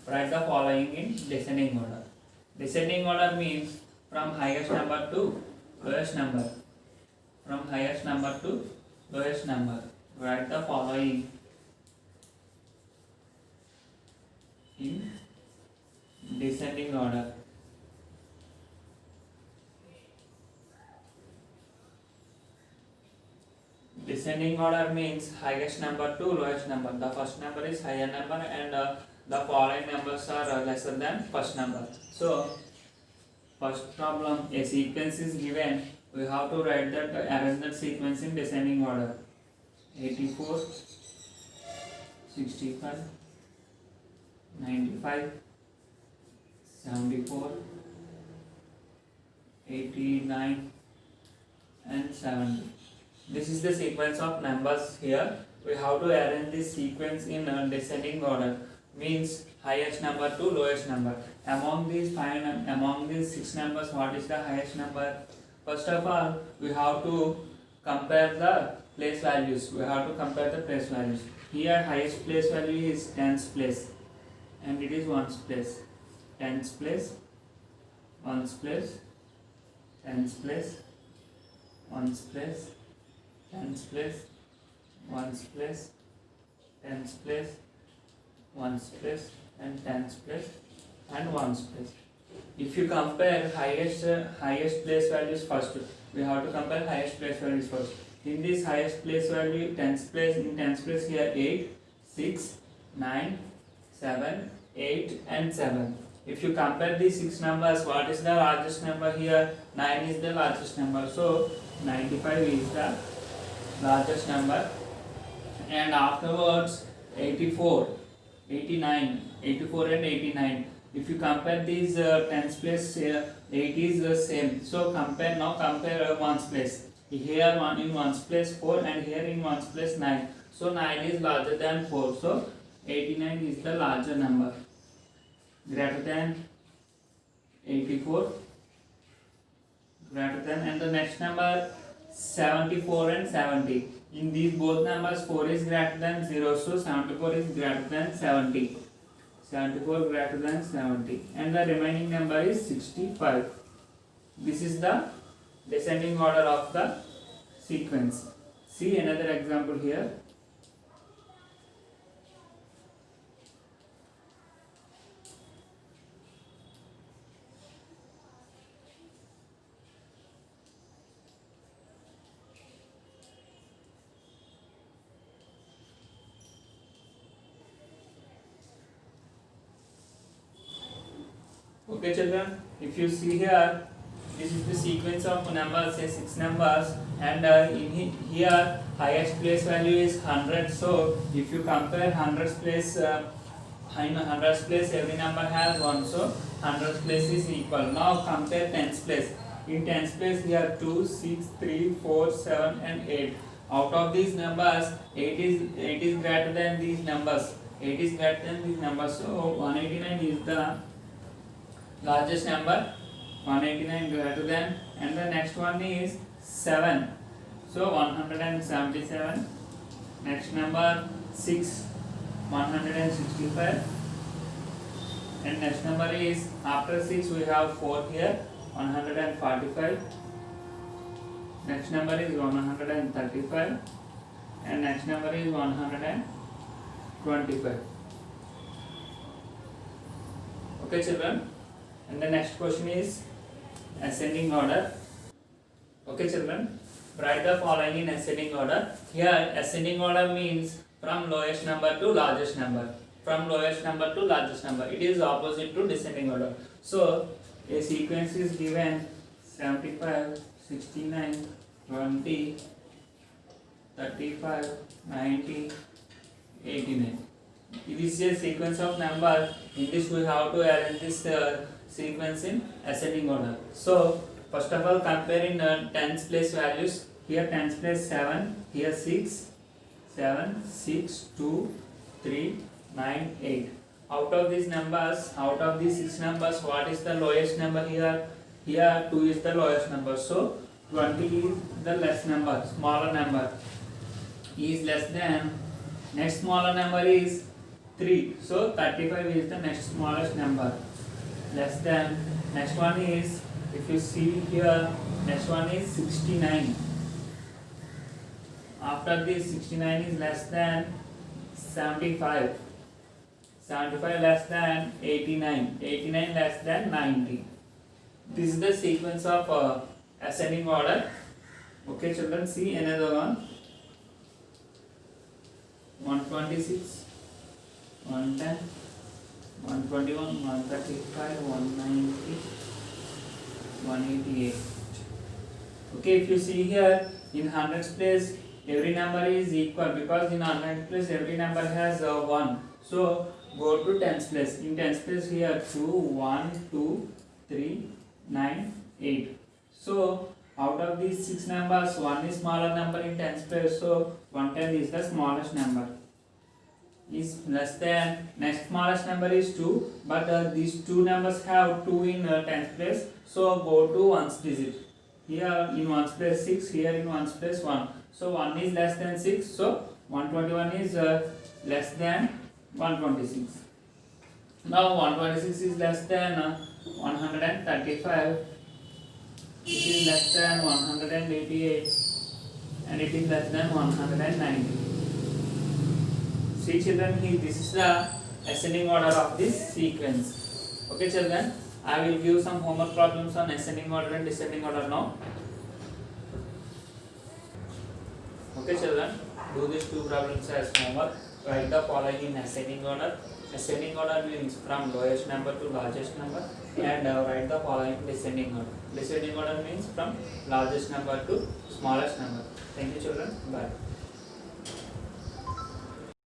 Write the following in descending order. Descending order means from highest number to lowest number. From highest number to lowest number. Write the following in descending order. Descending order means highest number to lowest number. The first number is higher number and the following numbers are lesser than first number. So, first problem, a sequence is given. We have to write that, arrange that sequence in descending order. 84, 65, 95, 74, 89 and 70. This is the sequence of numbers here. We have to arrange this sequence in descending order. Means highest number to lowest number. Among these six numbers, what is the highest number? First of all, we have to compare the place values. Here, highest place value is tens place, and it is ones place. Tens place, ones place, tens place, ones place, tens place, ones place, tens place, ones place, and tens place, and ones place. If you compare highest place values first, we have to compare highest place values first. In this highest place value, tens place, in tens place here 8, 6, 9, 7, 8 and 7. If you compare these six numbers, what is the largest number here? 9 is the largest number. So 95 is the largest number. And afterwards 84, 89, 84 and 89. If you compare these tens place, 8 is the same. So compare ones place. Here one in ones place 4 and here in ones place 9. So 9 is larger than 4. So 89 is the larger number. Greater than 84. Greater than, and the next number 74 and 70. In these both numbers 4 is greater than 0. So 74 is greater than 70. 74 greater than 70, and the remaining number is 65. This is the descending order of the sequence. See another example here. Okay children, if you see here, this is the sequence of numbers, say 6 numbers, and here highest place value is 100. So if you compare hundreds place, in hundreds place every number has 1, so hundreds place is equal. Now compare tens place. In tens place here 2, 6, 3, 4, 7 and 8. Out of these numbers, 8 is greater than these numbers. 8 is greater than these numbers. So 189 is the largest number. 189 greater than, and the next one is 7. So 177. Next number 6, 165. And next number is, after 6 we have 4 here, 145. Next number is 135. And next number is 125. Okay children. And the next question is ascending order. Okay children, write the following in ascending order. Here ascending order means from lowest number to largest number. From lowest number to largest number. It is opposite to descending order. So a sequence is given 75, 69, 20, 35, 90, 89. It is a sequence of numbers. In this we have to arrange this sequence in ascending order. So first of all, comparing tens place values. Here tens place 7, here 6, 7, 6, 2, 3, 9, 8. Out of these numbers, out of these 6 numbers, what is the lowest number here? Here 2 is the lowest number. So 20 is the less number, smaller number. Is less than, next smaller number is 3. So 35 is the next smallest number. Less than, next one is, if you see here, next one is 69. After this 69 is less than 75. 75 less than 89. 89 less than 90. This is the sequence of ascending order. Okay children, see another one. 126, 110, 121, 135, 190, 188. Okay, if you see here in hundreds place every number is equal, because in hundreds place every number has 1. So go to tens place. In tens place here 2, 1, 2, 3, 9, 8. So out of these 6 numbers, 1 is smaller number in tens place. So 110 is the smallest number. Is less than, next smallest number is 2, but these two numbers have 2 in tens place. So go to ones digit. Here in ones place 6, here in ones place 1. So 1 is less than 6. So 121 is less than 126. Now 126 is less than 135. It is less than 188, and it is less than 190. See children, this is the ascending order of this sequence. Okay children, I will give some homework problems on ascending order and descending order now. Okay children, do these two problems as homework. Write the following in ascending order. Ascending order means from lowest number to largest number, and write the following descending order. Descending order means from largest number to smallest number. Thank you children. Bye.